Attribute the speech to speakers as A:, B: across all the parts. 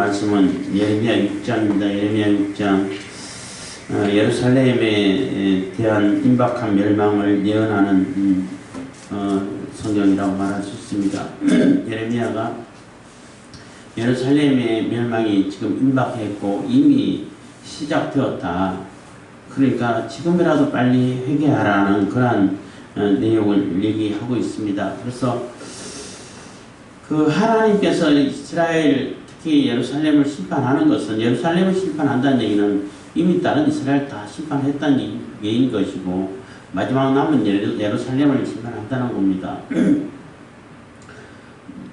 A: 말씀은 예레미야 6장입니다. 예레미야 6장. 예루살렘에 대한 임박한 멸망을 예언하는 성경이라고 말할 수 있습니다. 예레미야가 예루살렘의 멸망이 지금 임박했고 이미 시작되었다. 그러니까 지금이라도 빨리 회개하라는 그러한 내용을 얘기하고 있습니다. 그래서 그 하나님께서 이스라엘 특히 예루살렘을 심판하는 것은 예루살렘을 심판한다는 얘기는 이미 다른 이스라엘 다 심판했다는 얘기인 것이고 마지막 남은 예루살렘을 심판한다는 겁니다.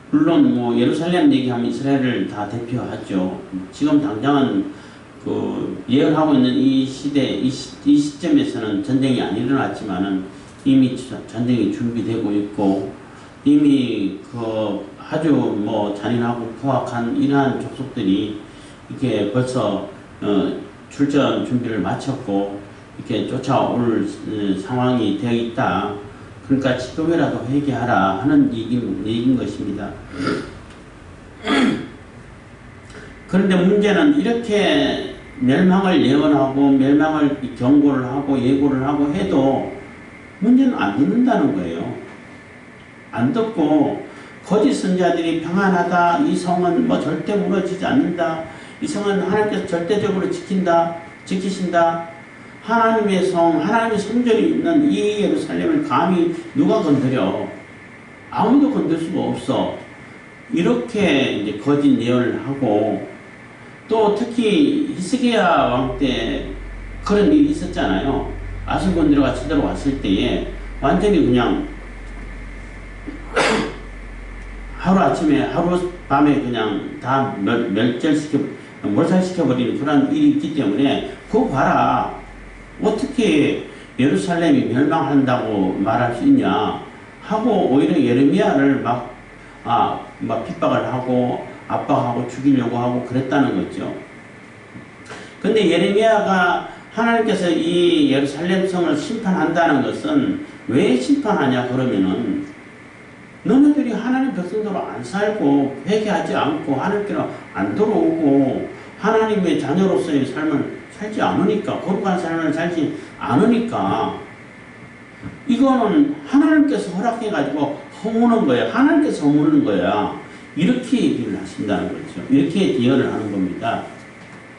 A: 물론 뭐 예루살렘 얘기하면 이스라엘을 다 대표하죠. 지금 당장은 그 예언하고 있는 이 시대 이 시점에서는 전쟁이 안 일어났지만은 이미 전쟁이 준비되고 있고 이미 그 아주 뭐 잔인하고 포악한 이러한 족속들이 이렇게 벌써 출전 준비를 마쳤고 이렇게 쫓아올 상황이 되어 있다. 그러니까 지금이라도 회개하라 하는 얘기인 것입니다. 그런데 문제는 이렇게 멸망을 예언하고 멸망을 경고를 하고 예고를 하고 해도 문제는 안 듣는다는 거예요. 안 듣고 거짓 선자들이 평안하다. 이 성은 뭐 절대 무너지지 않는다. 이 성은 하나님께서 절대적으로 지키신다. 하나님의 성, 하나님의 성전이 있는 이 예루살렘을 감히 누가 건드려? 아무도 건들 수가 없어. 이렇게 이제 거짓 예언을 하고 또 특히 히스기야 왕 때 그런 일이 있었잖아요. 아술건드려가 쳐들어왔을 때에 완전히 그냥 하루아침에 하룻밤에 그냥 다 몰살시켜버리는 그런 일이 있기 때문에 그거 봐라. 어떻게 예루살렘이 멸망한다고 말할 수 있냐 하고 오히려 예레미야를 막 핍박을 하고 압박하고 죽이려고 하고 그랬다는 거죠. 근데 예레미야가 하나님께서 이 예루살렘 성을 심판한다는 것은 왜 심판하냐 그러면은 너네들이 하나님 백성대로 안 살고 회개하지 않고 하나님께로 안 들어오고 하나님의 자녀로서의 삶을 살지 않으니까 거룩한 삶을 살지 않으니까 이거는 하나님께서 허락해가지고 허무는 거야. 하나님께서 허무는 거야. 이렇게 얘기를 하신다는 거죠. 이렇게 예언을 하는 겁니다.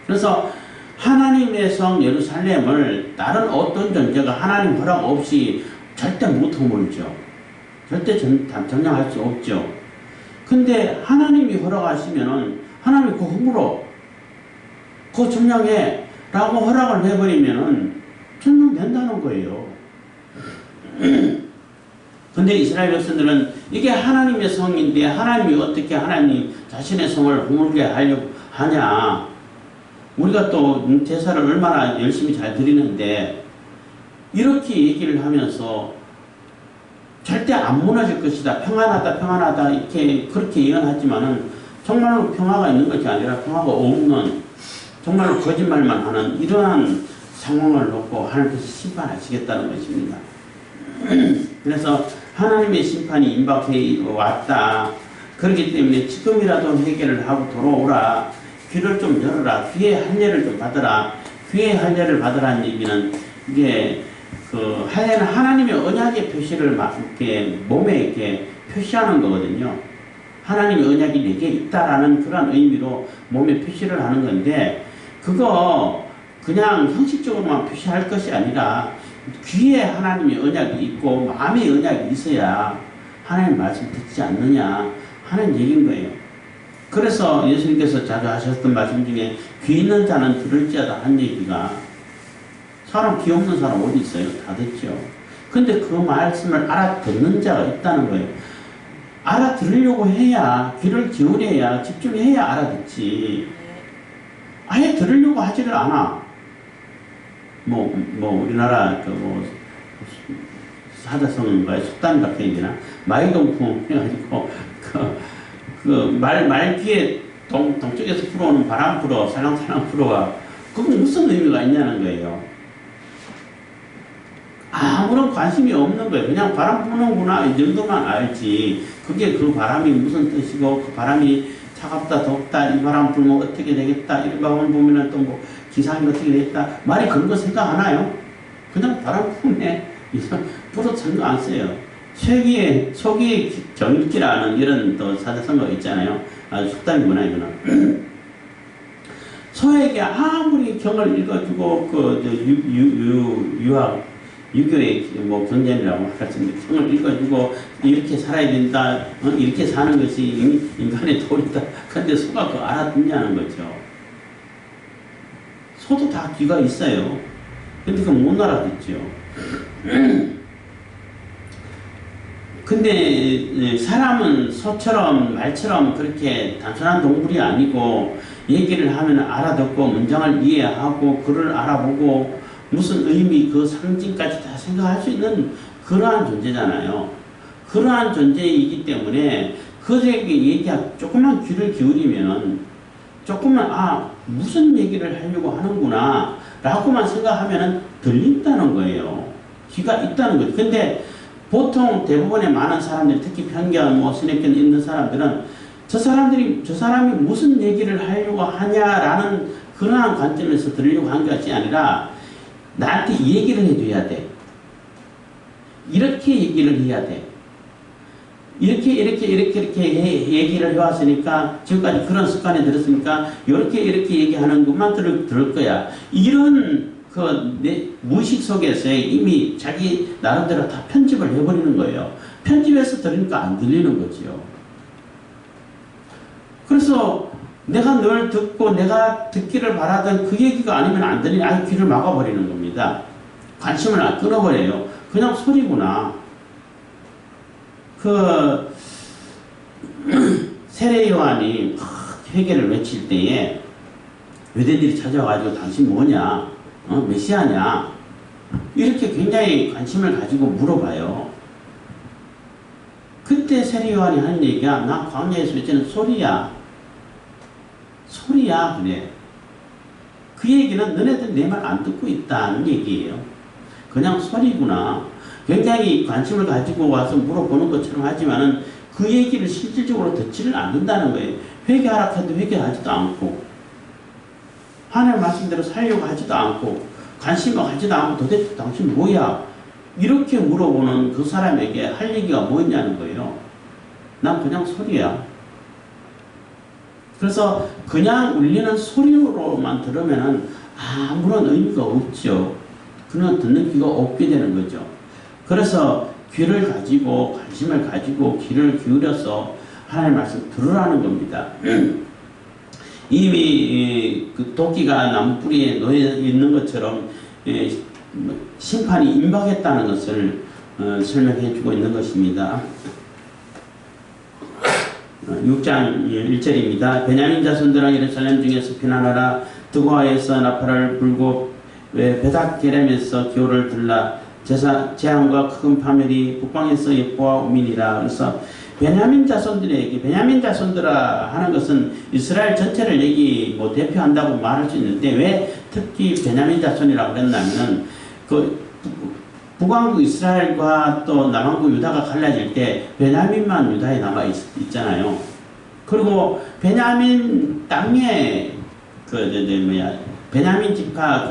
A: 그래서 하나님의 성 예루살렘을 다른 어떤 존재가 하나님 허락 없이 절대 못 허물죠. 절대 점령할 수 없죠. 근데 하나님이 허락하시면은 하나님이 그거 허물어. 그거 점령해. 라고 허락을 해버리면은 점령된다는 거예요. 근데 이스라엘 백성들은 이게 하나님의 성인데 하나님이 어떻게 하나님 자신의 성을 허물게 하려고 하냐. 우리가 또 제사를 얼마나 열심히 잘 드리는데 이렇게 얘기를 하면서 절대 안 무너질 것이다. 평안하다. 이렇게 그렇게 예언하지만은 정말로 평화가 있는 것이 아니라 평화가 없는 정말로 거짓말만 하는 이러한 상황을 놓고 하나님께서 심판하시겠다는 것입니다. 그래서 하나님의 심판이 임박해 왔다. 그렇기 때문에 지금이라도 회개를 하고 돌아오라. 귀를 좀 열어라. 귀의 할례를 좀 받아라. 귀의 할례를 받으라는 얘기는 이게 그 할례는 하나님의 언약의 표시를 막 이렇게 몸에 이렇게 표시하는 거거든요. 하나님의 언약이 내게 있다라는 그런 의미로 몸에 표시를 하는 건데 그거 그냥 형식적으로만 표시할 것이 아니라 귀에 하나님의 언약이 있고 마음의 언약이 있어야 하나님 말씀 듣지 않느냐 하는 얘기인 거예요. 그래서 예수님께서 자주 하셨던 말씀 중에 귀 있는 자는 들을지어다 한 얘기가 사람 귀 없는 사람 어디 있어요? 다 듣죠. 근데 그 말씀을 알아듣는 자가 있다는 거예요. 알아들으려고 해야 귀를 기울여야 집중해야 알아듣지. 아예 들으려고 하지를 않아. 우리나라 사자성어인가요? 속담 같은 얘기나 마이동풍 해가지고 말귀에 동쪽에서 불어오는 바람 불어 살랑살랑 불어와 그건 무슨 의미가 있냐는 거예요. 아무런 관심이 없는 거예요. 그냥 바람 부는구나 이 정도만 알지. 그게 그 바람이 무슨 뜻이고 그 바람이 차갑다 덥다 이 바람 불면 어떻게 되겠다 이 바람 보면은 또 뭐 기상이 어떻게 되겠다 말이 그런 거 생각 안 하요? 그냥 바람 품에 불어 생각 안 써요. 속이 경일기라는 이런 또 사자성어가 있잖아요. 아주 속담이구나 이거는. 소에게 아무리 경을 읽어주고 유교의 뭐 경전이라고 하겠습니다. 경을 읽어주고 이렇게 살아야 된다, 이렇게 사는 것이 인간의 도리다. 그런데 소가 그거 알아듣냐는 거죠. 소도 다 귀가 있어요. 근데 그거 못 알아듣죠. 근데 사람은 소처럼 말처럼 그렇게 단순한 동물이 아니고 얘기를 하면 알아듣고 문장을 이해하고 글을 알아보고 무슨 의미 그 상징까지 다 생각할 수 있는 그러한 존재잖아요. 그러한 존재이기 때문에 그에게 조금만 귀를 기울이면 조금만 무슨 얘기를 하려고 하는구나 라고만 생각하면 들린다는 거예요. 귀가 있다는 거죠. 근데 보통 대부분의 많은 사람들, 특히 편견, 선입견 있는 사람들은 저 사람이 무슨 얘기를 하려고 하냐라는 그러한 관점에서 들으려고 한 것이 아니라 나한테 얘기를 해줘야 돼. 이렇게 얘기를 해야 돼. 이렇게 얘기를 해왔으니까 지금까지 그런 습관이 들었으니까 이렇게 얘기하는 것만 들을 거야. 이런 내 무의식 속에서 이미 자기 나름대로 다 편집을 해버리는 거예요. 편집해서 들으니까 안 들리는 거죠. 그래서 내가 늘 듣고 내가 듣기를 바라던 그 얘기가 아니면 안 들리니 아예 귀를 막아버리는 겁니다. 관심을 끊어버려요. 그냥 소리구나. 세례 요한이 회개를 외칠 때에 유대인들이 찾아와가지고 당신 뭐냐? 메시아냐? 이렇게 굉장히 관심을 가지고 물어봐요. 그때 세례 요한이 하는 얘기가 나 광야에서 외치는 소리야. 그래. 그 얘기는 너네들 내 말 안 듣고 있다는 얘기예요. 그냥 소리구나. 굉장히 관심을 가지고 와서 물어보는 것처럼 하지만은 그 얘기를 실질적으로 듣지를 않는다는 거예요. 회개하라 해도 회개하지도 않고 하나님 말씀대로 살려고 하지도 않고 관심을 가지도 않고 도대체 당신 뭐야? 이렇게 물어보는 그 사람에게 할 얘기가 뭐냐는 거예요. 난 그냥 소리야. 그래서 그냥 울리는 소리로만 들으면은 아무런 의미가 없죠. 그냥 듣는 귀가 없게 되는 거죠. 그래서 귀를 가지고 관심을 가지고 귀를 기울여서 하나님의 말씀 들으라는 겁니다. 이미 그 도끼가 나무 뿌리에 놓여 있는 것처럼 심판이 임박했다는 것을 설명해 주고 있는 것입니다. 6장 1절입니다. 베냐민 자손들아 예루살렘 중에서 피난하라. 드고아에서 나팔을 불고 베닥게렘에서 기호를 들라. 재앙과 큰 파멸이 북방에서 예뻐와 우민이라. 그래서 베냐민 자손들아 하는 것은 이스라엘 전체를 대표한다고 말할 수 있는데 왜 특히 베냐민 자손이라고 그랬냐면은 북왕국 이스라엘과 또 남왕국 유다가 갈라질 때 베냐민만 유다에 남아 있잖아요. 그리고 베냐민 땅에 베냐민 지파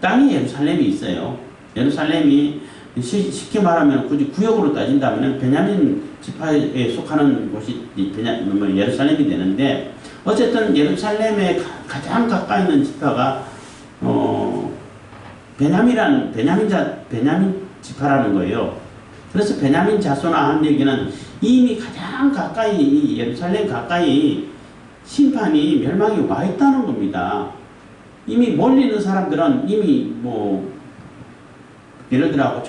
A: 땅이 예루살렘이 있어요. 예루살렘이 쉽게 말하면 굳이 구역으로 따진다면 베냐민 지파에 속하는 곳이 예루살렘이 되는데 어쨌든 예루살렘에 가장 가까이 있는 지파가 베냐민 지파라는 거예요. 그래서 베냐민 자손아 한 얘기는 이미 가장 가까이 예루살렘 가까이 심판이 멸망이 와 있다는 겁니다. 이미 멀리 있는 사람들은 이미 예를 들어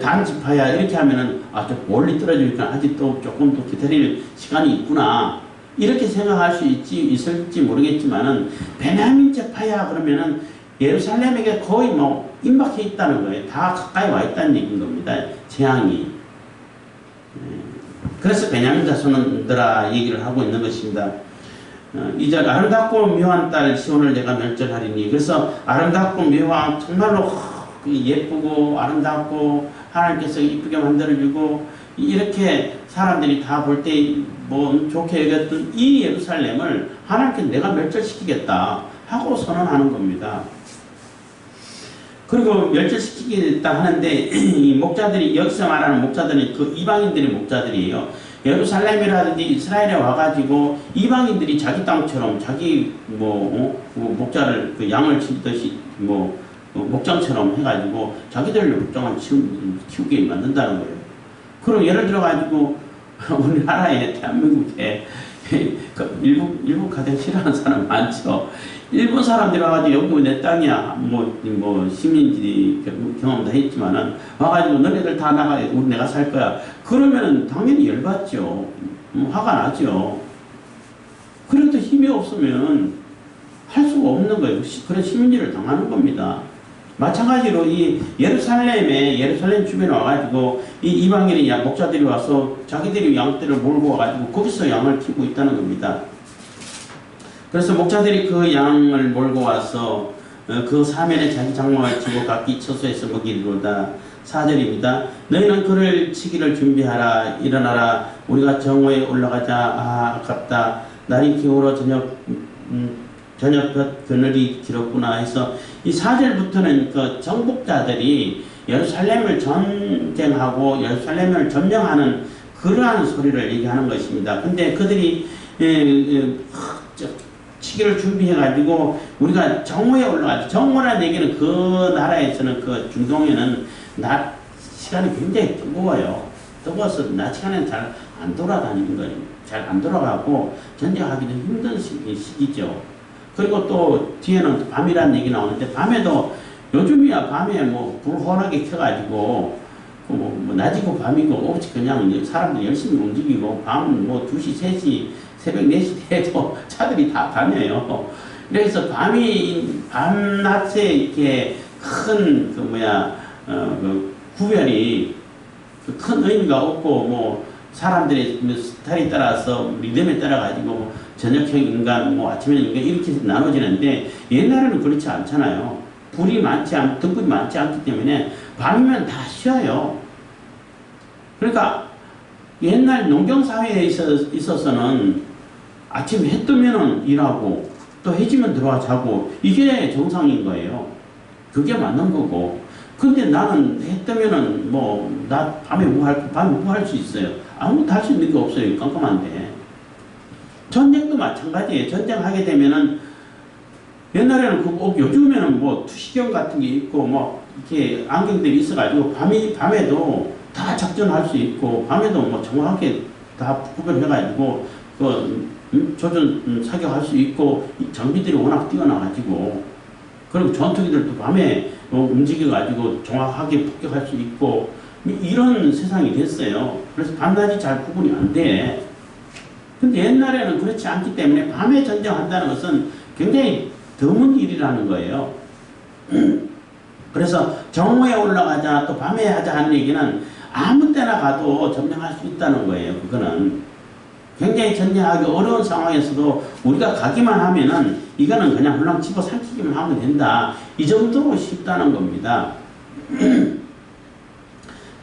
A: 단지파야 이렇게 하면은 좀 멀리 떨어지니까 아직 또 조금 더 기다릴 시간이 있구나 이렇게 생각할 수 있을지 모르겠지만은 베냐민 지파야 그러면은 예루살렘에게 거의 임박해 있다는 거예요. 다 가까이 와 있다는 얘기인 겁니다. 재앙이. 그래서 베냐민 자손들아 얘기를 하고 있는 것입니다. 이제 아름답고 묘한 딸 시온을 내가 멸절하리니. 그래서 아름답고 묘한 정말로 예쁘고 아름답고 하나님께서 이쁘게 만들어주고 이렇게 사람들이 다 볼 때 뭐 좋게 여겼던 이 예루살렘을 하나님께 내가 멸절시키겠다 하고 선언하는 겁니다. 그리고 멸절시키겠다 하는데 이 목자들이 여기서 말하는 목자들은 그 이방인들의 목자들이에요. 예루살렘이라든지 이스라엘에 와가지고 이방인들이 자기 땅처럼 자기 목자를 그 양을 치듯이 목장처럼 해가지고 자기들 목장을 키우게 만든다는 거예요. 그럼 예를 들어가지고 우리나라에 대한민국에 일본 가장 싫어하는 사람 많죠. 일본 사람들이 와가지고 여기 내 땅이야 시민들이 경험 다 했지만은 와가지고 너네들 다 나가 우리 내가 살 거야. 그러면은 당연히 열받죠. 화가 나죠. 그래도 힘이 없으면 할 수가 없는 거예요. 그런 시민지를 당하는 겁니다. 마찬가지로 이 예루살렘 주변에 와가지고 이 이방인의 목자들이 와서 자기들이 양떼를 몰고 와가지고 거기서 양을 키우고 있다는 겁니다. 그래서 목자들이 그 양을 몰고 와서 그 사면에 자기 장막을 치고 각기 처소에서 먹이리로다. 4절입니다. 너희는 그를 치기를 준비하라. 일어나라. 우리가 정오에 올라가자. 아깝다. 날이 기울어 저녁 그늘이 길었구나 해서 이 4절부터는 그 정복자들이 예루살렘을 전쟁하고 예루살렘을 점령하는 그러한 소리를 얘기하는 것입니다. 근데 그들이 치기를 준비해가지고 우리가 정오에 올라가죠. 정오라는 얘기는 그 나라에서는 그 중동에는 낮 시간이 굉장히 뜨거워요. 뜨거워서 낮 시간에는 잘 안 돌아다니는 거예요. 잘 안 돌아가고 전쟁하기도 힘든 시기죠. 그리고 또 뒤에는 밤이라는 얘기 나오는데 밤에도 요즘이야 밤에 불 환하게 켜가지고 낮이고 밤이고 없이 그냥 사람들이 열심히 움직이고 밤 2시, 3시, 새벽 4시 돼도 차들이 다 다녀요. 그래서 밤낮에 이렇게 큰 구별이 큰 의미가 없고 사람들의 스타일에 따라서 리듬에 따라 가지고 저녁형 인간, 아침형 인간 이렇게 나눠지는데 옛날에는 그렇지 않잖아요. 등불이 많지 않기 때문에 밤이면 다 쉬어요. 그러니까 옛날 농경사회에 있어서는 아침 해 뜨면은 일하고 또 해 지면 들어와 자고 이게 정상인 거예요. 그게 맞는 거고. 근데 나는 해 뜨면은 밤에 뭐 할 수 있어요. 아무것도 할 수 있는 게 없어요. 깜깜한데. 전쟁도 마찬가지예요. 전쟁하게 되면은 옛날에는 요즘에는 투시경 같은 게 있고 이렇게 안경들이 있어가지고 밤에도 다 작전할 수 있고 밤에도 정확하게 다 구별해가지고 조준 사격할 수 있고 장비들이 워낙 뛰어나가지고 그리고 전투기들도 밤에 움직여가지고 정확하게 폭격할 수 있고 이런 세상이 됐어요. 그래서 밤낮이 잘 구분이 안 돼. 근데 옛날에는 그렇지 않기 때문에 밤에 전쟁한다는 것은 굉장히 드문 일이라는 거예요. 그래서 정오에 올라가자 또 밤에 하자 하는 얘기는 아무 때나 가도 점령할 수 있다는 거예요. 그거는 굉장히 전쟁하기 어려운 상황에서도 우리가 가기만 하면은 이거는 그냥 훌렁 집어 삼키기만 하면 된다. 이 정도로 쉽다는 겁니다.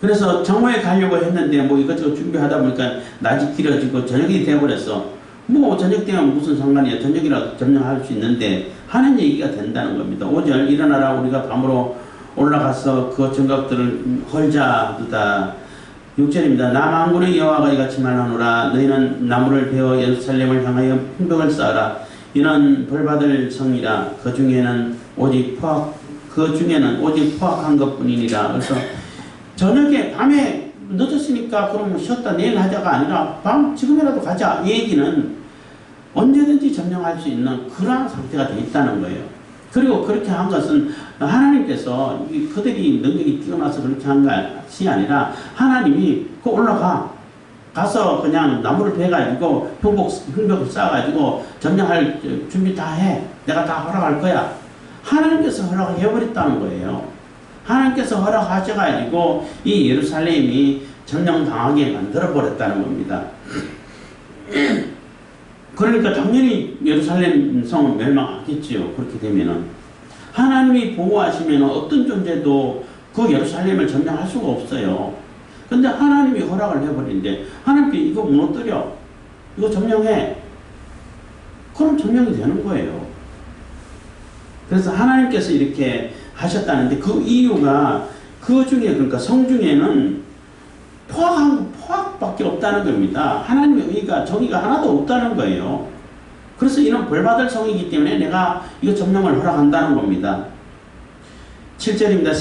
A: 그래서 정오에 가려고 했는데 이것저것 준비하다 보니까 낮이 길어지고 저녁이 되어버렸어. 저녁 되면 무슨 상관이야. 저녁이라도 점령할 수 있는데 하는 얘기가 된다는 겁니다. 5절 일어나라 우리가 밤으로 올라가서 그 정각들을 헐자두다. 6절입니다. 남왕군의 여호와가 이같이 말하노라. 너희는 나무를 베어 예루살렘을 향하여 풍벽을 쌓아라. 이는 벌받을 성이라. 그 중에는 오직 포악한 것뿐이니라. 그래서 저녁에 밤에 늦었으니까 그럼 쉬었다 내일 하자가 아니라 지금이라도 가자. 이 얘기는 언제든지 점령할 수 있는 그러한 상태가 되어 있다는 거예요. 그리고 그렇게 한 것은 하나님께서 그들이 능력이 뛰어나서 그렇게 한 것이 아니라 하나님이 가서 그냥 나무를 베가지고 흉벽을 쌓아가지고 점령할 준비 다 해. 내가 다 허락할 거야. 하나님께서 허락을 해버렸다는 거예요. 하나님께서 허락하셔가지고 이 예루살렘이 점령당하게 만들어버렸다는 겁니다. 그러니까 당연히 예루살렘 성은 멸망하겠지요. 그렇게 되면은 하나님이 보호하시면 어떤 존재도 그 예루살렘을 점령할 수가 없어요. 근데 하나님이 허락을 해버리는데 하나님께 이거 무너뜨려. 이거 점령해. 그럼 점령이 되는 거예요. 그래서 하나님께서 이렇게 하셨다는데 그 이유가 그 중에 그러니까 성 중에는 포악밖에 없다는 겁니다. 하나님의 의가 정의가 하나도 없다는 거예요. 그래서 이는 벌받을 성이기 때문에 내가 이거 점령을 허락한다는 겁니다. 7절입니다.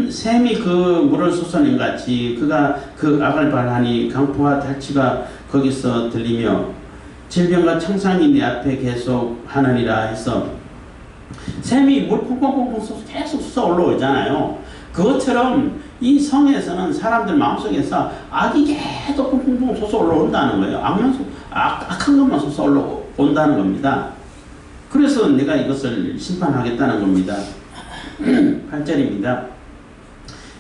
A: 샘이 그 물을 쏟아낸 같이 그가 그 악을 발하니 강포와 달치가 거기서 들리며 질병과 청상이 내 앞에 계속 하느니라 해서 샘이 물 퐁퐁퐁퐁 계속 쏟아 올라오잖아요. 그것처럼 이 성에서는 사람들 마음속에서 악이 계속 퐁퐁퐁 쏟아 올라온다는 거예요. 악한 것만 쏟아 올라온다는 겁니다. 그래서 내가 이것을 심판하겠다는 겁니다. 8절입니다.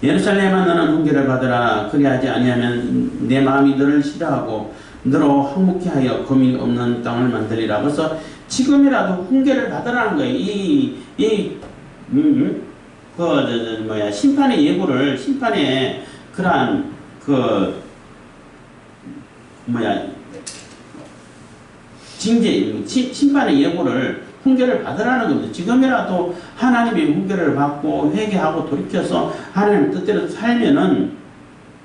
A: 예루살렘아 너는 훈계를 받으라. 그리하지 아니하면 내 마음이 너를 싫어하고 너로 항목케 하여 검이 없는 땅을 만들리라. 그래서 지금이라도 훈계를 받으라는 거예요. 심판의 예고를, 심판의 그러한 심판의 예고를 훈계를 받으라는 겁니다. 지금이라도 하나님의 훈계를 받고 회개하고 돌이켜서 하나님 뜻대로 살면은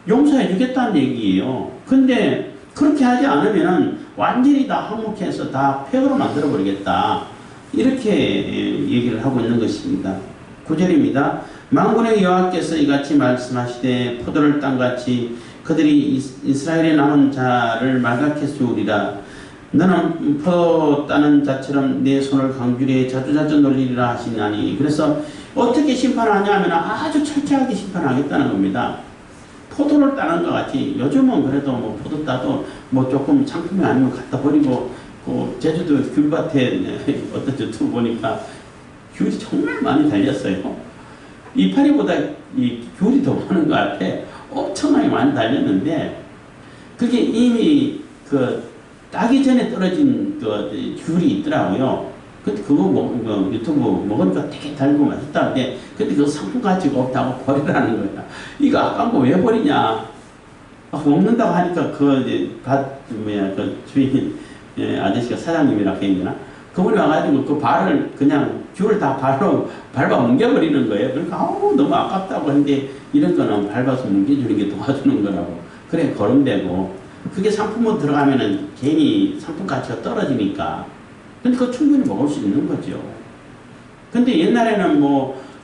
A: 용서해 주겠다는 얘기예요. 근데 그렇게 하지 않으면은 완전히 다 항목해서 다 폐허로 만들어 버리겠다. 이렇게 얘기를 하고 있는 것입니다. 9절입니다. 만군의 여호와께서 이같이 말씀하시되 포도를 땅같이 그들이 이스라엘에 남은 자를 말갛게 씌우리라. 너는 포도 따는 자처럼 내 손을 강줄에 자주자주 놀리리라 하시나니. 그래서 어떻게 심판하냐 하면 아주 철저하게 심판하겠다는 겁니다. 포도를 따는 것 같이 요즘은 그래도 뭐 포도 따도 뭐 조금 상품이 아니면 갖다 버리고 제주도 귤밭에 어떤 유튜브 보니까 귤이 정말 많이 달렸어요. 이파리보다 이 귤이 더 많은 것 같아. 엄청나게 많이 달렸는데 그게 이미 따기 전에 떨어진 귤이 있더라고요. 근데 그거 유튜브 먹으니까 되게 달고 맛있다는데, 근데 그거 상품 가치가 없다고 버리라는 거야. 이거 아까운 거 왜 버리냐? 먹는다고 하니까 주인 아저씨가 사장님이라고 해야 되나? 그분이 와가지고 그 발을 그냥 귤을 다 밟아 뭉개버리는 거예요. 그러니까 너무 아깝다고 하는데 이런 거는 밟아서 뭉개주는 게 도와주는 거라고. 그래 거름되고. 그게 상품으로 들어가면은 괜히 상품 가치가 떨어지니까. 근데 그거 충분히 먹을 수 있는 거죠. 근데 옛날에는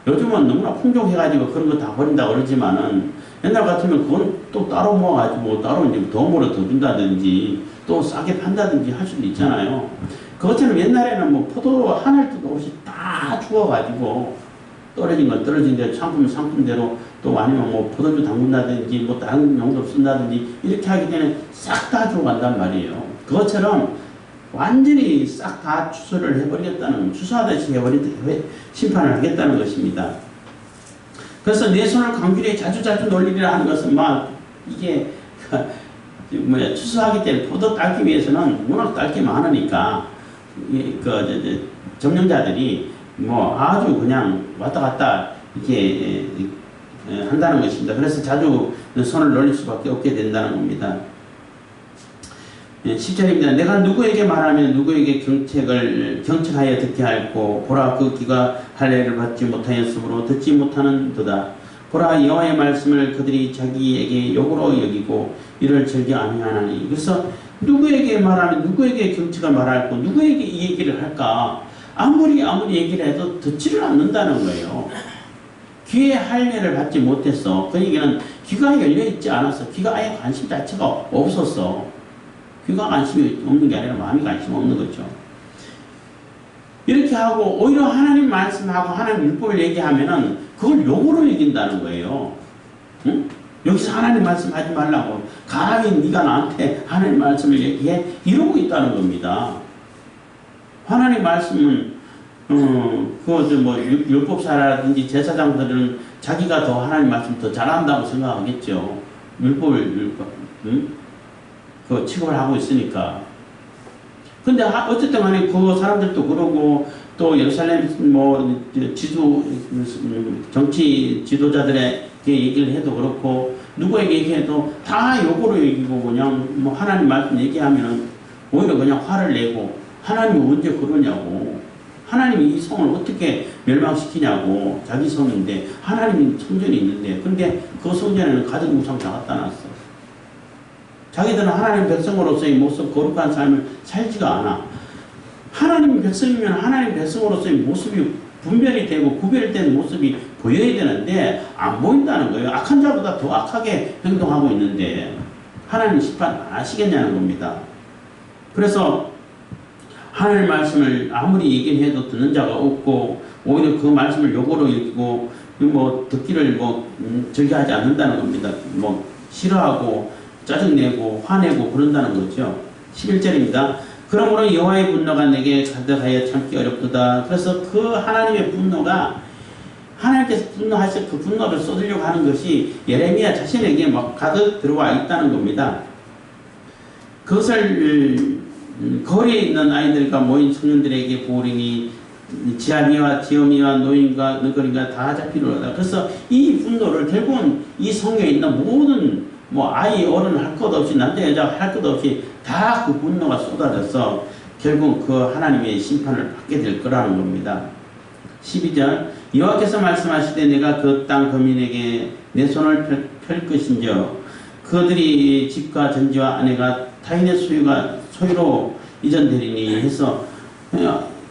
A: 요즘은 너무나 풍족해가지고 그런 거 다 버린다고 그러지만은 옛날 같으면 그건 또 따로 모아가지고 따로 이제 도움으로 더 준다든지 또 싸게 판다든지 할 수도 있잖아요. 그것처럼 옛날에는 포도 하나를 뜻 없이 다 주워가지고 떨어진 건 떨어진 대로 상품대로 또 아니면 포도주 담근다든지 다른 용도로 쓴다든지 이렇게 하기 전에 싹 다 주고 간단 말이에요. 그것처럼 완전히 싹 다 추수를 해버리겠다는, 추수하듯이 심판을 하겠다는 것입니다. 그래서 내 손을 강줄에 자주자주 놀리리라 하는 것은 이게 추수하기 때문에 포도 따기 위해서는 워낙 딸 게 많으니까 점령자들이 아주 그냥 왔다 갔다 이렇게 한다는 것입니다. 그래서 자주 손을 놀릴 수밖에 없게 된다는 겁니다. 10절입니다. 내가 누구에게 말하면 누구에게 경책하여 듣게 할고 보라 그 귀가 할례를 받지 못하였으므로 듣지 못하는도다. 보라 여호와의 말씀을 그들이 자기에게 욕으로 여기고 이를 즐겨 아니하나니. 그래서 누구에게 말하면 누구에게 경책을 말할고 누구에게 이 얘기를 할까? 아무리 얘기를 해도 듣지를 않는다는 거예요. 귀에 할례를 받지 못했어. 그 얘기는 귀가 열려있지 않아서 귀가 아예 관심 자체가 없었어. 귀가 관심이 없는 게 아니라 마음이 관심 없는 거죠. 이렇게 하고 오히려 하나님 말씀하고 하나님 율법을 얘기하면은 그걸 욕으로 얘긴다는 거예요. 응? 여기서 하나님 말씀하지 말라고. 감히 네가 나한테 하나님 말씀을 얘기해? 이러고 있다는 겁니다. 하나님 말씀은 율법사라든지 제사장들은 자기가 더 하나님 말씀 더 잘한다고 생각하겠죠. 율법을 그 취급을 하고 있으니까. 근데 어쨌든 간에 그 사람들도 그러고 또 예루살렘 정치 지도자들에게 얘기를 해도 그렇고 누구에게 얘기해도 다 욕으로 얘기고 그냥 뭐 하나님 말씀 얘기하면은 오히려 그냥 화를 내고 하나님이 언제 그러냐고. 하나님이 이 성을 어떻게 멸망시키냐고. 자기 성인데 하나님이 성전이 있는데 그런데 그 성전에는 가족 우상 다 갖다 놨어. 자기들은 하나님 백성으로서의 모습 거룩한 삶을 살지가 않아. 하나님 백성이면 하나님 백성으로서의 모습이 분별이 되고 구별된 모습이 보여야 되는데 안 보인다는 거예요. 악한 자보다 더 악하게 행동하고 있는데 하나님 심판 안 하시겠냐는 겁니다. 그래서 하나님 말씀을 아무리 얘기해도 듣는 자가 없고 오히려 그 말씀을 욕으로 읽고 뭐 듣기를 뭐 즐겨하지 않는다는 겁니다. 뭐 싫어하고 짜증내고 화내고 그런다는 거죠. 11절입니다. 그러므로 여호와의 분노가 내게 가득하여 참기 어렵도다. 그래서 그 하나님의 분노가 하나님께서 분노하실 그 분노를 쏟으려고 하는 것이 예레미야 자신에게 막 가득 들어와 있다는 겁니다. 그것을 거리에 있는 아이들과 모인 청년들에게 보리니 지아미와 지어미와 노인과 너거리가 다 잡히려다. 그래서 이 분노를 결국은 이 성경에 있는 모든 뭐 아이 어른 할 것 없이 남자 여자 할 것 없이 다 그 분노가 쏟아져서 결국 그 하나님의 심판을 받게 될 거라는 겁니다. 12절 여호와께서 말씀하시되 내가 그 땅 거민에게 내 손을 펼 것인저 그들이 집과 전지와 아내가 타인의 소유로 이전되리니 해서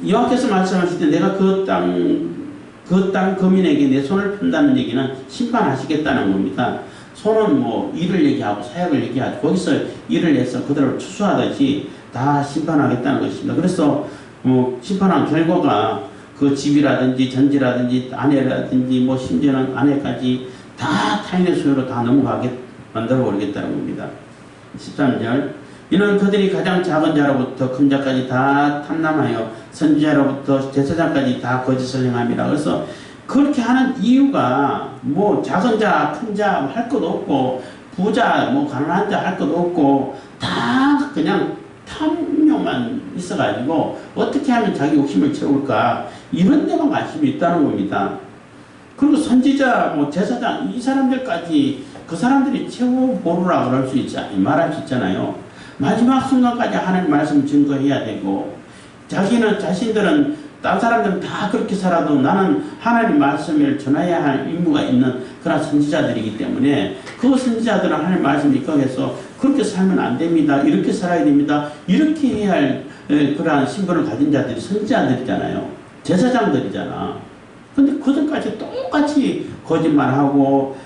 A: 여호와께서 말씀하시되 내가 그 땅 거민에게 내 손을 편다는 얘기는 심판하시겠다는 겁니다. 손은 뭐 일을 얘기하고 사역을 얘기하고 거기서 일을 해서 그대로 추수하듯이 다 심판하겠다는 것입니다. 그래서 뭐 심판한 결과가 그 집이라든지 전지라든지 아내라든지 뭐 심지어는 아내까지 다 타인의 소유로 다 넘어가게 만들어 버리겠다는 겁니다. 13절 이는 그들이 가장 작은 자로부터 큰 자까지 다 탐남하여 선지자로부터 제사장까지 다 거짓을 행함이라. 그래서 그렇게 하는 이유가 뭐 작은 자, 큰 자 할 것도 없고 부자, 뭐 가난한 자 할 것도 없고 다 그냥 탐욕만 있어가지고 어떻게 하면 자기 욕심을 채울까 이런 데만 관심이 있다는 겁니다. 그리고 선지자, 뭐 제사장 이 사람들까지 그 사람들이 최후 보루라 그럴 수 있지 말할 수 있잖아요. 마지막 순간까지 하나님 말씀 증거해야 되고 자신들은 다른 사람들은 다 그렇게 살아도 나는 하나님 말씀을 전해야 할 임무가 있는 그런 선지자들이기 때문에 그 선지자들은 하나님 말씀을 입각해서 그렇게 살면 안 됩니다. 이렇게 살아야 됩니다. 이렇게 해야 할 그러한 신분을 가진 자들이 선지자들이잖아요. 제사장들이잖아. 근데 그들까지 똑같이 거짓말하고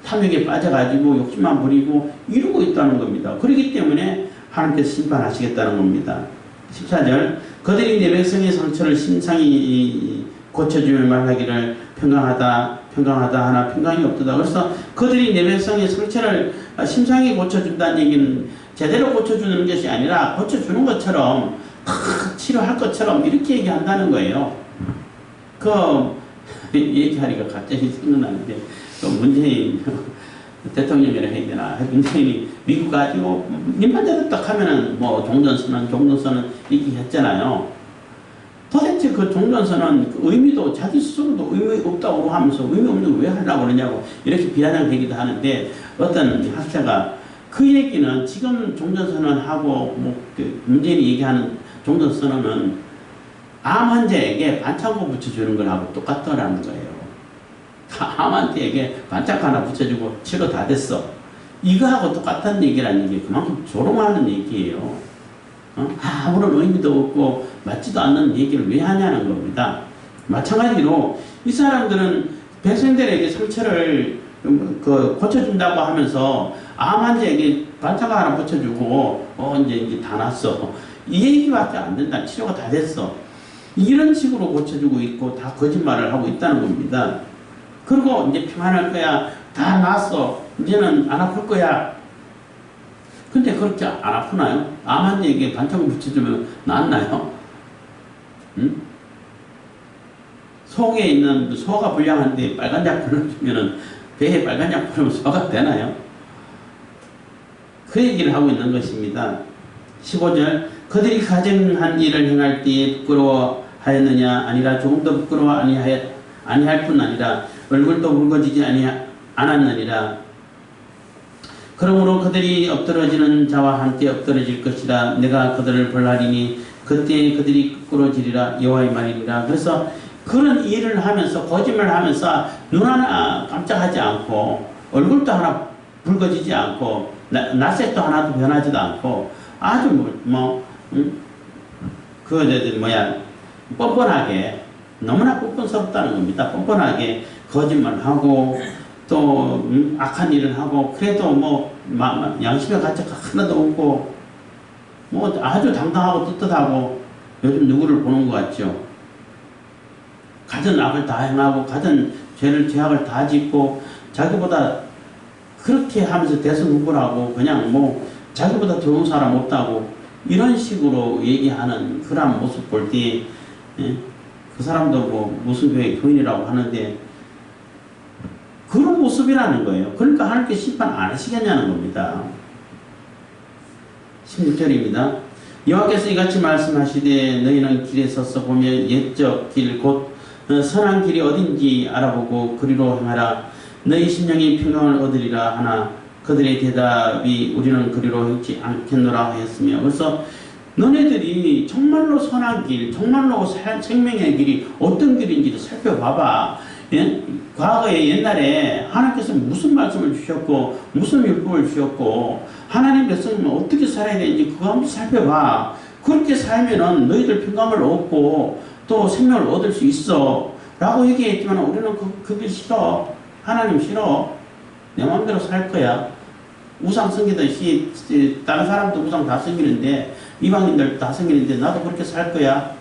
A: 탐욕에 빠져가지고 욕심만 부리고 이러고 있다는 겁니다. 그렇기 때문에 하나님께서 심판하시겠다는 겁니다. 14절 그들이 내 백성의 상처를 심상히 고쳐주며 말하기를 평강하다 하나 평강이 없도다. 그래서 그들이 내 백성의 상처를 심상히 고쳐준다는 얘기는 제대로 고쳐주는 것이 아니라 고쳐주는 것처럼 치료할 것처럼 이렇게 얘기한다는 거예요. 그 얘기하니까 갑자기 생각나는데 그 문재인 대통령이라 해야 되나. 문재인이 미국 가지고 민판자들 딱 하면은 뭐 종전선언 얘기했잖아요. 도대체 그 종전선언 그 의미도 자기 스스로도 의미 없다고 하면서 의미 없는 거 왜 하려고 그러냐고 이렇게 비아냥되기도 하는데 어떤 학자가 그 얘기는 지금 종전선언하고 뭐 그 문재인이 얘기하는 종전선언은 암 환자에게 반창고 붙여주는 거하고 똑같더라는 거예요. 암한테에게 반짝 하나 붙여주고 치료 다 됐어. 이거하고 똑같은 얘기라는 게 그만큼 조롱하는 얘기예요. 아무런 의미도 없고 맞지도 않는 얘기를 왜 하냐는 겁니다. 마찬가지로 이 사람들은 백성들에게 상처를 고쳐준다고 하면서 암 환자에게 반짝 하나 붙여주고 이제 다 났어. 이 얘기밖에 안 된다. 치료가 다 됐어. 이런 식으로 고쳐주고 있고 다 거짓말을 하고 있다는 겁니다. 그리고 이제 평안할 거야. 다 나았어. 이제는 안 아플 거야. 근데 그렇게 안 아프나요? 암 환자에게 반창고 붙여주면 낫나요? 응? 속에 있는 소가 불량한데 빨간 약품을 주면은 배에 빨간 약품을 소화가 되나요? 그 얘기를 하고 있는 것입니다. 15절 그들이 가증한 일을 행할 때에 부끄러워하였느냐 아니라 조금 더 부끄러워 아니할 뿐 아니라 얼굴도 붉어지지 않았느니라. 그러므로 그들이 엎드러지는 자와 함께 엎드러질 것이라. 내가 그들을 벌하리니 그때 그들이 끄꾸러지리라. 여호와의 말이니라. 그래서 그런 일을 하면서 거짓말을 하면서 눈 하나 깜짝하지 않고 얼굴도 하나 붉어지지 않고 낯색도 하나도 변하지도 않고 아주 뻔뻔하게 너무나 뻔뻔스럽다는 겁니다. 뻔뻔하게 거짓말하고 또 악한 일을 하고 그래도 양심의 가치가 하나도 없고 아주 당당하고 떳떳하고 요즘 누구를 보는 것 같죠. 가진 악을 다 행하고 가진 죄악을 다 짓고 자기보다 그렇게 하면서 대성후보라고 그냥 자기보다 좋은 사람 없다고 이런 식으로 얘기하는 그런 모습 볼 때 그 사람도 무슨 교회 교인이라고 하는데 그런 모습이라는 거예요. 그러니까 하나님께 심판 안 하시겠냐는 겁니다. 16절입니다. 여호와께서 이같이 말씀하시되 너희는 길에 서서 보면 옛적 길 곧 선한 길이 어딘지 알아보고 그리로 행하라. 너희 심령이 평강을 얻으리라 하나 그들의 대답이 우리는 그리로 행치 않겠노라 하였으며. 그래서 너네들이 정말로 선한 길, 정말로 생명의 길이 어떤 길인지를 살펴봐봐. 예? 과거에 옛날에 하나님께서 무슨 말씀을 주셨고 무슨 율법을 주셨고 하나님 백성은 어떻게 살아야 되는지 그거 한번 살펴봐. 그렇게 살면은 너희들 평강을 얻고 또 생명을 얻을 수 있어 라고 얘기했지만 우리는 그게 싫어. 하나님 싫어. 내 마음대로 살 거야. 우상 섬기듯이 다른 사람도 우상 다 섬기는데 이방인들 다 섬기는데 나도 그렇게 살 거야.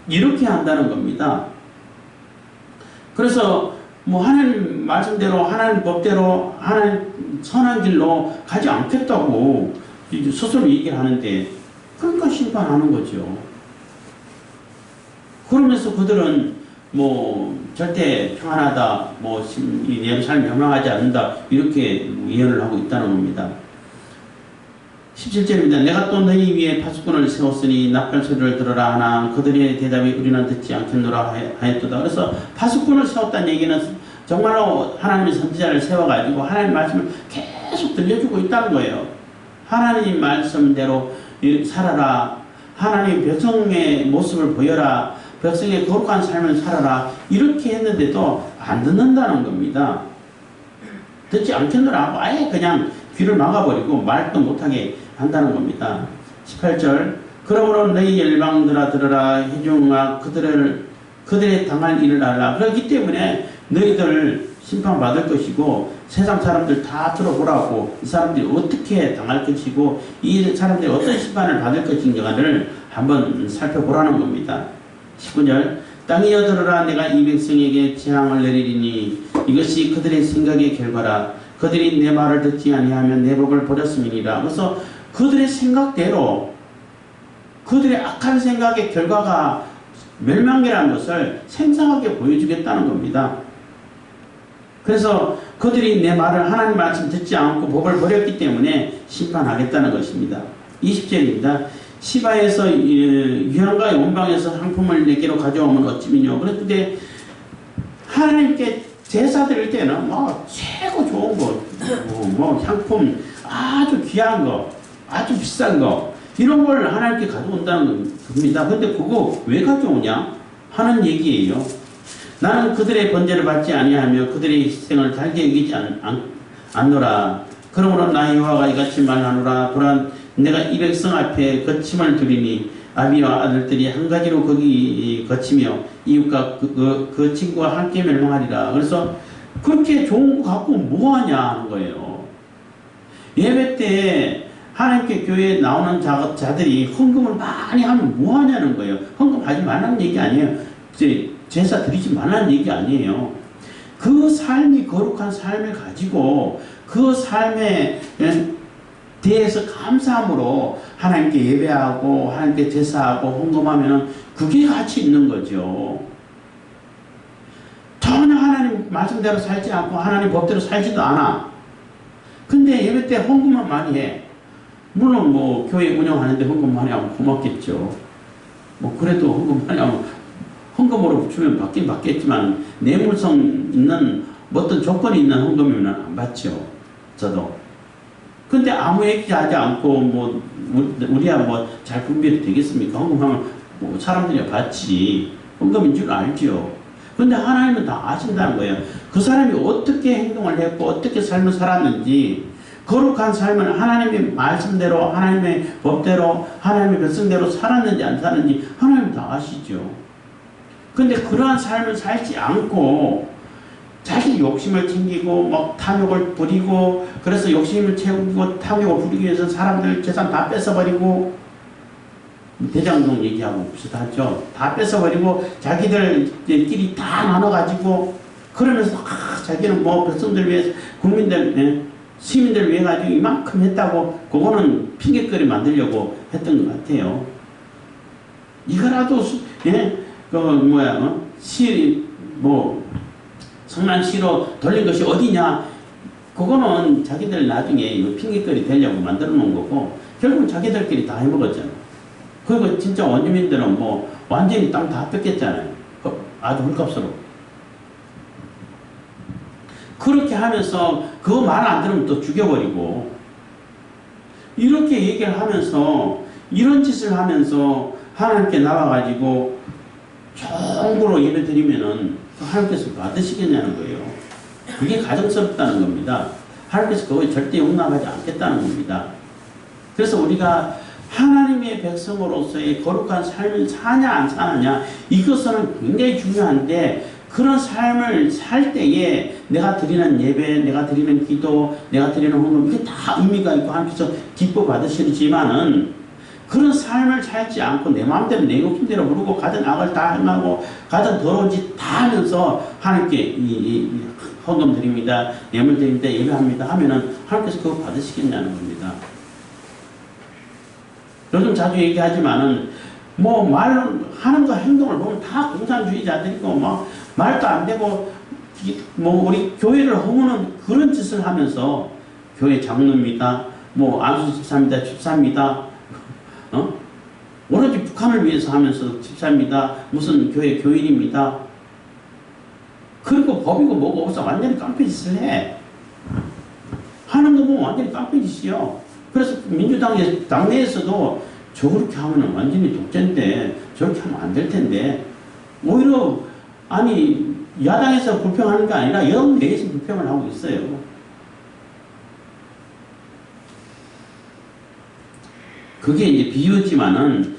A: 이렇게 한다는 겁니다. 그래서 하나님 말씀대로 하나님 법대로 하나님 선한 길로 가지 않겠다고 스스로 얘기를 하는데 그러니까 심판하는 거죠. 그러면서 그들은 절대 평안하다, 삶이 변명하지 않는다 이렇게 예언을 하고 있다는 겁니다. 17절입니다. 내가 또 너희 위에 파수꾼을 세웠으니 나팔 소리를 들어라 하나 그들의 대답이 우리는 듣지 않겠노라 하였도다. 그래서 파수꾼을 세웠다는 얘기는 정말로 하나님의 선지자를 세워가지고 하나님 말씀을 계속 들려주고 있다는 거예요. 하나님 말씀대로 살아라. 하나님 백성의 모습을 보여라. 백성의 거룩한 삶을 살아라. 이렇게 했는데도 안 듣는다는 겁니다. 듣지 않겠노라 하고 아예 그냥 귀를 막아버리고 말도 못하게 한다는 겁니다. 18절 그러므로 너희 열방들아 들으라. 회중아 그들의 당할 일을 알라. 그렇기 때문에 너희들 심판받을 것이고 세상 사람들 다 들어보라고 이 사람들이 어떻게 당할 것이고 이 사람들이 어떤 심판을 받을 것인가를 한번 살펴보라는 겁니다. 19절 땅이여 들으라. 내가 이 백성에게 재앙을 내리리니 이것이 그들의 생각의 결과라. 그들이 내 말을 듣지 아니하면 내 법을 버렸음이니라. 그래서 그들의 생각대로 그들의 악한 생각의 결과가 멸망이라는 것을 생생하게 보여주겠다는 겁니다. 그래서 그들이 내 말을 하나님 말씀 듣지 않고 법을 버렸기 때문에 심판하겠다는 것입니다. 20절입니다. 시바에서 유향과 원방에서 상품을 내게로 가져오면 어찌미뇨. 그런데 하나님께 제사 드릴 때는 최고 좋은 거, 상품 아주 귀한 거, 아주 비싼 거 이런 걸 하나님께 가져온다는 겁니다. 근데 그거 왜 가져오냐 하는 얘기예요. 나는 그들의 번제를 받지 아니하며 그들의 희생을 달게 여기지 않노라. 그러므로 나 여호와가 이같이 말하노라. 보라 내가 이 백성 앞에 거침을 두리니 아비와 아들들이 한 가지로 거기 거치며 이웃과 그 친구와 함께 멸망하리라. 그래서 그렇게 좋은 거 갖고 뭐하냐 하는 거예요. 예배 때 하나님께 교회에 나오는 자들이 헌금을 많이 하면 뭐하냐는 거예요. 헌금하지 말라는 얘기 아니에요. 제사 드리지 말라는 얘기 아니에요. 그 삶이 거룩한 삶을 가지고 그 삶에 대해서 감사함으로 하나님께 예배하고 하나님께 제사하고 헌금하면 그게 가치 있는 거죠. 전혀 하나님 말씀대로 살지 않고 하나님 법대로 살지도 않아. 근데 예배 때 헌금만 많이 해. 물론 교회 운영하는데 헌금 많이 하면 고맙겠죠. 그래도 헌금 많이 하면 헌금으로 주면 받긴 받겠지만 내물성 있는 뭐 어떤 조건이 있는 헌금이면 안 받죠. 저도. 근데 아무 얘기하지 않고 뭐 우리야 뭐 잘 분별이 되겠습니까? 헌금하면 뭐 사람들이 받지. 헌금인 줄 알죠. 근데 하나님은 다 아신다는 거예요. 그 사람이 어떻게 행동을 했고 어떻게 삶을 살았는지, 거룩한 삶을 하나님의 말씀대로 하나님의 법대로 하나님의 백성대로 살았는지 안 살았는지 하나님 다 아시죠. 근데 그러한 삶을 살지 않고 자기 욕심을 챙기고 막 탐욕을 부리고, 그래서 욕심을 채우고 탐욕을 부리기 위해서 사람들 재산 다 뺏어버리고, 대장동 얘기하고 비슷하죠. 다 뺏어버리고 자기들끼리 다 나눠가지고, 그러면서 자기는 뭐 백성들 위해서 국민들 시민들 위해 가지고 이만큼 했다고, 그거는 핑계거리 만들려고 했던 것 같아요. 이거라도 성난시로 돌린 것이 어디냐? 그거는 자기들 나중에 핑계거리 되려고 만들어 놓은 거고, 결국은 자기들끼리 다 해먹었잖아. 그리고 진짜 원주민들은 뭐 완전히 땅 다 뺏겼잖아요. 아주 헐값으로. 그렇게 하면서 그거 말 안 들으면 또 죽여버리고, 이렇게 얘기를 하면서 이런 짓을 하면서 하나님께 나와가지고 정부로 예배 드리면은 하나님께서 받으시겠냐는 거예요. 그게 가정스럽다는 겁니다. 하나님께서 그거 절대 용납하지 않겠다는 겁니다. 그래서 우리가 하나님의 백성으로서의 거룩한 삶을 사냐 안 사느냐, 이것은 굉장히 중요한데, 그런 삶을 살 때에 내가 드리는 예배, 내가 드리는 기도, 내가 드리는 헌금, 이게 다 의미가 있고 하나님께서 기뻐 받으시지만은, 그런 삶을 살지 않고 내 마음대로 내 욕심대로 부르고 가진 악을 다 행하고 가진 더러운 짓 다 하면서 하나님께 이 헌금 드립니다, 예물 드립니다, 예배합니다 하면은 하나님께서 그거 받으시겠냐는 겁니다. 요즘 자주 얘기하지만은 뭐 말하는 거 행동을 보면 다 공산주의자들이고 뭐 말도 안 되고, 뭐 우리 교회를 허무는 그런 짓을 하면서 교회 장로입니다, 뭐 안수 집사입니다, 집사입니다, 오로지 북한을 위해서 하면서 집사입니다, 무슨 교회 교인입니다. 그리고 법이고 뭐고 없어 완전히 깡패짓을 해. 하는 거 보면 완전히 깡패짓이요. 그래서 민주당의 당내에서도 저렇게 하면 완전히 독재인데 저렇게 하면 안 될 텐데, 오히려 아니 야당에서 불평하는 게 아니라 여당 내에서 불평을 하고 있어요. 그게 이제 비유지만은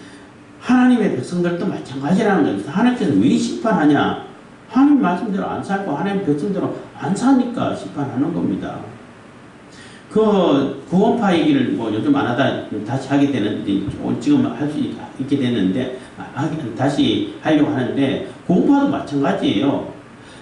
A: 하나님의 백성들도 마찬가지라는 거예요. 하나님께서 왜 심판하냐? 하나님 말씀대로 안 살고 하나님 백성대로 안 사니까 심판하는 겁니다. 그 구원파 얘기를 뭐 요즘 안 하다 다시 하게 되는데, 지금 할 수 있게 됐는데 다시 하려고 하는데, 구원파도 마찬가지예요.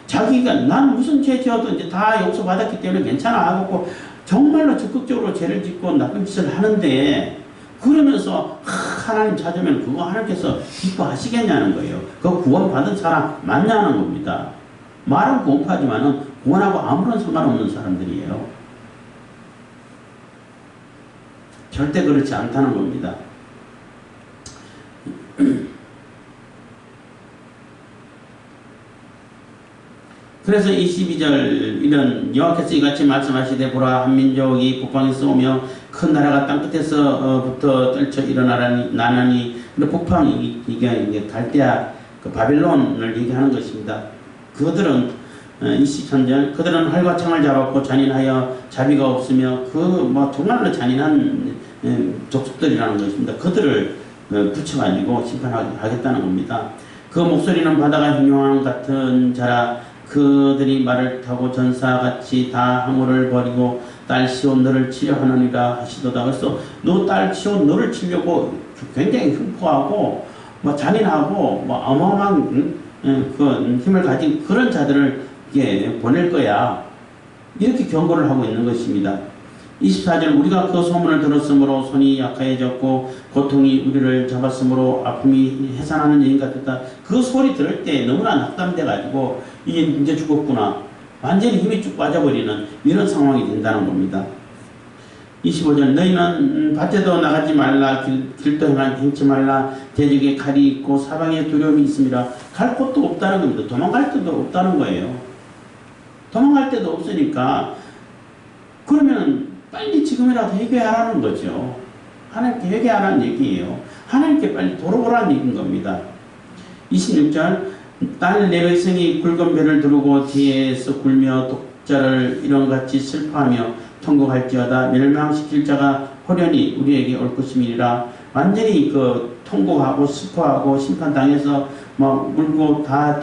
A: 자기가 난 무슨 죄 지어도 이제 다 용서받았기 때문에 괜찮아 하고 정말로 적극적으로 죄를 짓고 나쁜 짓을 하는데, 그러면서 하나님 찾으면 그거 하나님께서 기뻐하시겠냐는 거예요. 그거 구원받은 사람 맞냐는 겁니다. 말은 구원파지만은 구원하고 아무런 상관없는 사람들이에요. 절대 그렇지 않다는 겁니다. 그래서 22절 이런 여호와께서 이같이 말씀하시되 보라, 한 민족이 북방에서 오며 큰 나라가 땅끝에서부터 떨쳐 일어나니, 근데 북방이 이게 갈대아 그 바벨론을 얘기하는 것입니다. 그들은 23절 그들은 활과 창을 잡았고 잔인하여 자비가 없으며 뭐 정말로 잔인한 족속들이라는 것입니다. 그들을 붙여가지고 심판하겠다는 겁니다. 그 목소리는 바다가 형용하는 같은 자라, 그들이 말을 타고 전사같이 다 항우를 버리고 딸 시온 너를 치려 하느니라 하시도다. 그래서 너 딸 시온 너를 치려고 굉장히 흉포하고 뭐 잔인하고 뭐 어마어마한 그 힘을 가진 그런 자들을 보낼 거야. 이렇게 경고를 하고 있는 것입니다. 24절 우리가 그 소문을 들었으므로 손이 약해졌고 고통이 우리를 잡았으므로 아픔이 해산하는 여인 같았다. 그 소리 들을 때 너무나 낙담돼 가지고 이게 이제 죽었구나, 완전히 힘이 쭉 빠져버리는 이런 상황이 된다는 겁니다. 25절 너희는 밭에도 나가지 말라, 길도 행치 말라, 대적에 칼이 있고 사방에 두려움이 있습니다. 갈 곳도 없다는 겁니다. 도망갈 데도 없다는 거예요. 도망갈 데도 없으니까 그러면 빨리 지금이라도 회개하라는 거죠. 하나님께 회개하라는 얘기예요. 하나님께 빨리 돌아오라는 얘기인 겁니다. 26절 딸 내 백성이 굵은 배를 두르고 뒤에서 굴며 독자를 이런같이 슬퍼하며 통곡할지어다. 멸망시킬 자가 호련히 우리에게 올 것임이니라. 완전히 그 통곡하고 슬퍼하고 심판당해서 막 울고 다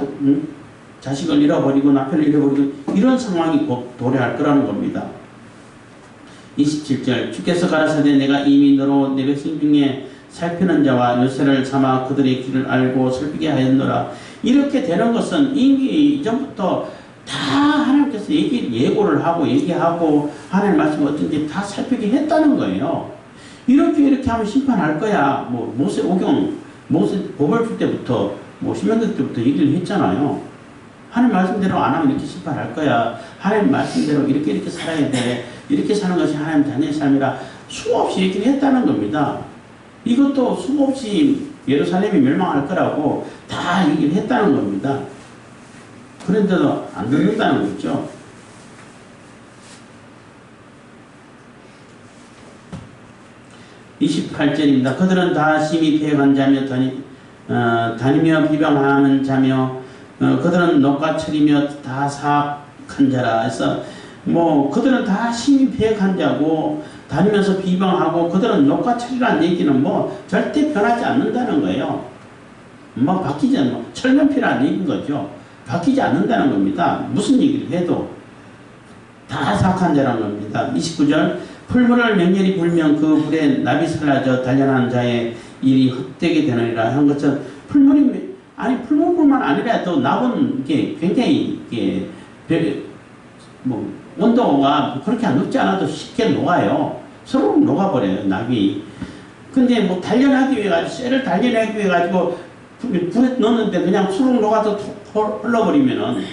A: 자식을 잃어버리고 남편을 잃어버리고 이런 상황이 곧 도래할 거라는 겁니다. 27절 주께서 가라사대 내가 이미 너로 내 백성 중에 살피는 자와 요새를 삼아 그들의 길을 알고 살피게 하였노라. 이렇게 되는 것은 이미 이전부터 다 하나님께서 예고를 하고 얘기하고 하나님 말씀 어떤지 다 살피게 했다는 거예요. 이렇게 하면 심판할 거야. 뭐 모세 오경 모세 법을 줄 때부터 뭐 신명기 때부터 얘기를 했잖아요. 하나님 말씀대로 안 하면 이렇게 심판할 거야. 하나님 말씀대로 이렇게 살아야 돼. 이렇게 사는 것이 하나님 자녀의 삶이라 수없이 얘기를 했다는 겁니다. 이것도 수없이 예루살렘이 멸망할 거라고 다 얘기를 했다는 겁니다. 그런데도 안 듣는다는 거죠. (28절입니다) 그들은 다 심히 패역한 자며 다니며 비방하는 자며 그들은 녹과철이며 다 사악한 자라 해서 뭐 그들은 다 심히 패역한 자고 다니면서 비방하고 그들은 녹과철이라는 얘기는 뭐 절대 변하지 않는다는 거예요. 뭐 바뀌지 않는 철면피라는 얘기인 거죠. 바뀌지 않는다는 겁니다. 무슨 얘기를 해도 다 사악한 자라는 겁니다. 29절 풀물을 맹렬히 불면 그 불에 납이 사라져 단련한 자의 일이 헛되게 되느니라 한 것처럼 풀물뿐만 아니라 또 납은 이게 굉장히 이게 뭐 온도가 그렇게 안 높지 않아도 쉽게 녹아요. 서로 녹아버려요, 납이. 근데 뭐 단련하기 위해 가지고 쇠를 단련하기 위해 가지고 불에 넣었는데 그냥 수룩 녹아서 흘러버리면은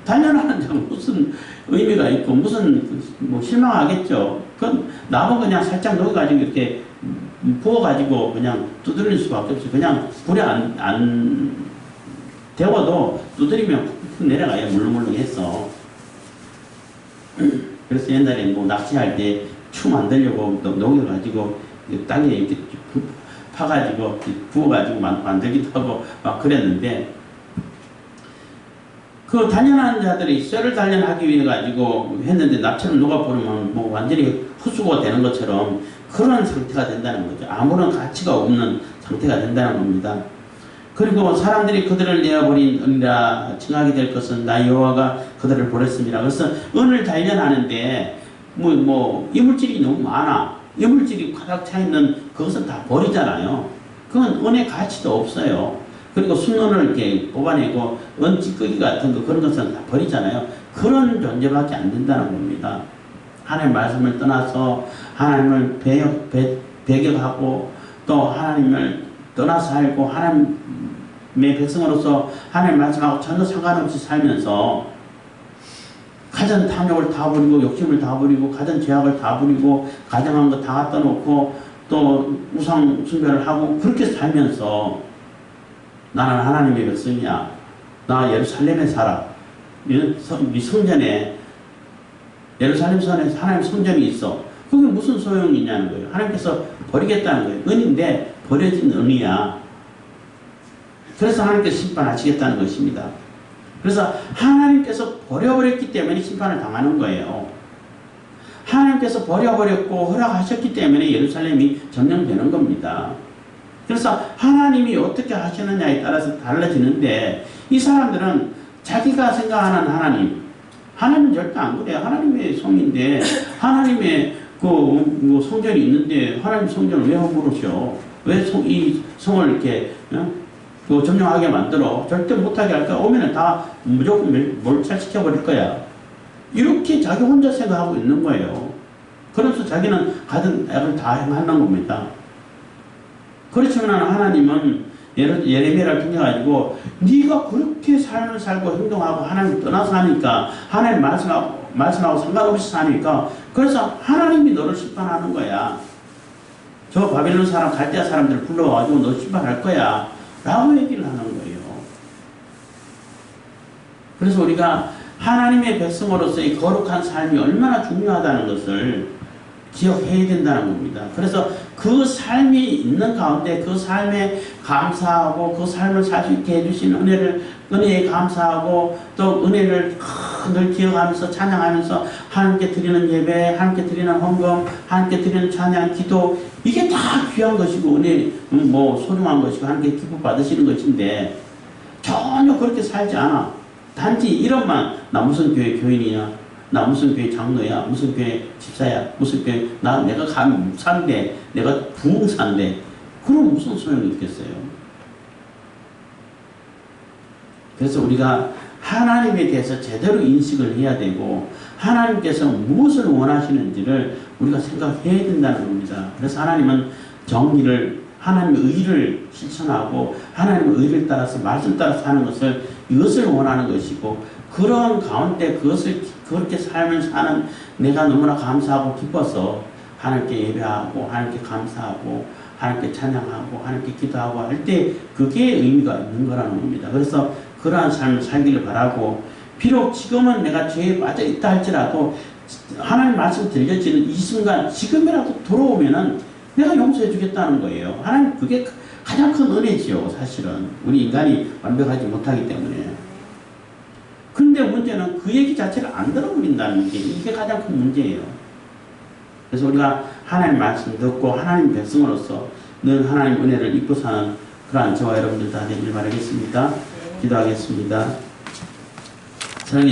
A: 단련하는 데는 무슨 의미가 있고 무슨 뭐 실망하겠죠. 그건 납은 그냥 살짝 녹여가지고 이렇게 부어가지고 그냥 두드릴 수밖에 없어요. 그냥 불에 안 데워도 두드리면 푹 내려가요. 물렁물렁해서. 그래서 옛날에 뭐 낚시할 때 추 만들려고 녹여가지고 땅에 이렇게 파가지고 부어가지고 만들기도 하고 막 그랬는데 그 단련하는 자들이 쇠를 단련하기 위해 가지고 했는데 납처럼 녹아버리면 뭐 완전히 흡수가 되는 것처럼 그런 상태가 된다는 거죠. 아무런 가치가 없는 상태가 된다는 겁니다. 그리고 사람들이 그들을 내어버리니라 칭하게 될 것은 나 여호와가 그들을 버렸습니다. 그래서 은을 단련하는데 뭐 이물질이 너무 많아. 이물질이 가득 차 있는 그것은 다 버리잖아요. 그건 은의 가치도 없어요. 그리고 순은을 이렇게 뽑아내고 은 찌꺼기 같은 거 그런 것은 다 버리잖아요. 그런 존재밖에 안 된다는 겁니다. 하나님의 말씀을 떠나서 하나님을 배격하고 또 하나님을 떠나서 살고 하나님의 백성으로서 하나님의 말씀하고 전혀 상관없이 살면서 가전 탐욕을 다 부리고 욕심을 다 부리고 가전 죄악을 다 부리고 가정한 거 다 갖다 놓고 또 우상 숭배를 하고 그렇게 살면서 나는 하나님의 백성이야. 나 예루살렘에 살아. 이 성전에 예루살렘 성에 하나님 성전이 있어. 그게 무슨 소용이 있냐는 거예요. 하나님께서 버리겠다는 거예요. 은인데 버려진 은이야. 그래서 하나님께서 심판하시겠다는 것입니다. 그래서 하나님께서 버려버렸기 때문에 심판을 당하는 거예요. 하나님께서 버려버렸고 허락하셨기 때문에 예루살렘이 점령되는 겁니다. 그래서 하나님이 어떻게 하시느냐에 따라서 달라지는데 이 사람들은 자기가 생각하는 하나님은 절대 안 그래요. 하나님의 성인데 하나님의 그 성전이 있는데 하나님 성전을 왜 허물으셔? 왜 이 성을 이렇게 점령하게 만들어? 절대 못하게 할 거야. 오면은 다 무조건 몰살시켜버릴 거야. 이렇게 자기 혼자 생각하고 있는 거예요. 그래서 자기는 가진 액을 다 행하는 겁니다. 그렇지만 하나님은 예레미야를 통해 가지고 네가 그렇게 삶을 살고 행동하고 하나님 떠나서 하니까 하나님 말씀하고 상관없이 사니까 그래서 하나님이 너를 심판하는 거야. 저 바벨론 사람 갈대아 사람들 불러와가지고 너 심판할 거야 라고 얘기를 하는 거예요. 그래서 우리가 하나님의 백성으로서의 거룩한 삶이 얼마나 중요하다는 것을 기억해야 된다는 겁니다. 그래서 그 삶이 있는 가운데 그 삶에 감사하고 그 삶을 살 수 있게 해주신 은혜에 감사하고 또 은혜를 늘 기억하면서 찬양하면서 하나님께 드리는 예배, 하나님께 드리는 헌금, 하나님께 드리는 찬양, 기도, 이게 다 귀한 것이고 은혜 소중한 것이고 하나님께 기쁨 받으시는 것인데 전혀 그렇게 살지 않아. 단지 이런만 나 무슨 교회 교인이냐, 나 무슨 교회 장로야, 무슨 교회 집사야, 무슨 교회 내가 감사인데 내가 부흥사인데 그럼 무슨 소용이 있겠어요. 그래서 우리가 하나님에 대해서 제대로 인식을 해야 되고 하나님께서 무엇을 원하시는지를 우리가 생각해야 된다는 겁니다. 그래서 하나님은 정의를, 하나님의 의를 실천하고 하나님의 의를 따라서 말씀 따라서 하는 것을 이것을 원하는 것이고 그런 가운데 그렇게 삶을 사는 내가 너무나 감사하고 기뻐서 하나님께 예배하고 하나님께 감사하고 하나님께 찬양하고 하나님께 기도하고 할 때 그게 의미가 있는 거라는 겁니다. 그래서 그러한 삶을 살기를 바라고 비록 지금은 내가 죄에 빠져 있다 할지라도 하나님 말씀 들려지는 이 순간 지금이라도 돌아오면은 내가 용서해 주겠다는 거예요. 하나님 그게 가장 큰 은혜지요. 사실은 우리 인간이 완벽하지 못하기 때문에. 근데 문제는 그 얘기 자체를 안 들어버린다는 게 이게 가장 큰 문제예요. 그래서 우리가 하나님 말씀 듣고 하나님 백성으로서 늘 하나님 은혜를 입고 사는 그러한 저와 여러분들 다 되길 바라겠습니다. 기도하겠습니다. 사랑해